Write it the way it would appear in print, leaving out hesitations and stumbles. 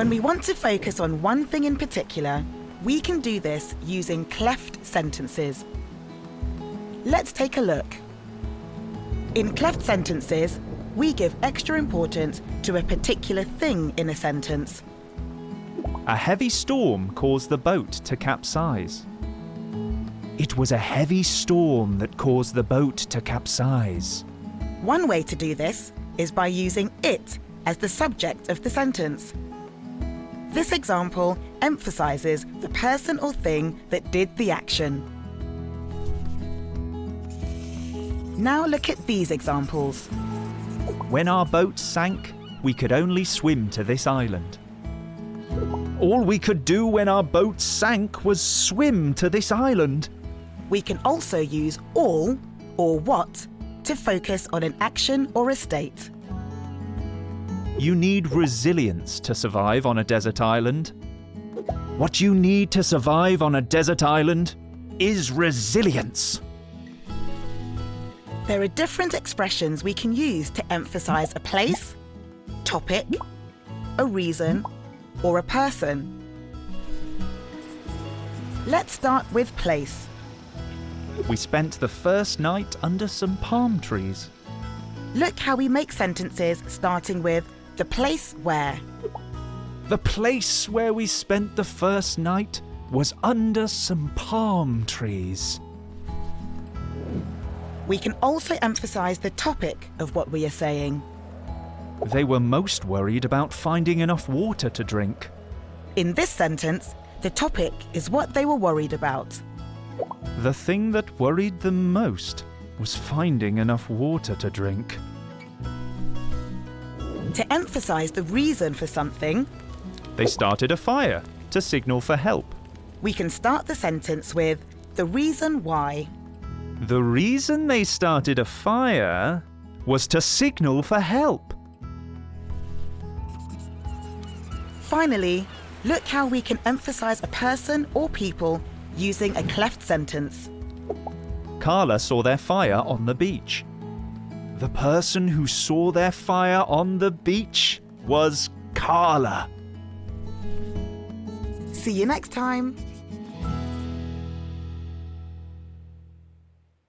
When we want to focus on one thing in particular, we can do this using cleft sentences. Let's take a look. In cleft sentences, we give extra importance to a particular thing in a sentence. A heavy storm caused the boat to capsize. It was a heavy storm that caused the boat to capsize. One way to do this is by using it as the subject of the sentence. This example emphasizes the person or thing that did the action. Now look at these examples. When our boat sank, we could only swim to this island. All we could do when our boat sank was swim to this island. We can also use all or what to focus on an action or a state. You need resilience to survive on a desert island. What you need to survive on a desert island is resilience. There are different expressions we can use to emphasize a place, topic, a reason, or a person. Let's start with place. We spent the first night under some palm trees. Look how we make sentences starting with the place where. The place where we spent the first night was under some palm trees. We can also emphasize the topic of what we are saying. They were most worried about finding enough water to drink. In this sentence, the topic is what they were worried about. The thing that worried them most was finding enough water to drink. To emphasize the reason for something, They started a fire to signal for help. we can start the sentence with the reason why. The reason they started a fire was to signal for help. Finally, look how we can emphasize a person or people using a cleft sentence. Carla saw their fire on the beach. The person who saw their fire on the beach was Carla. See you next time.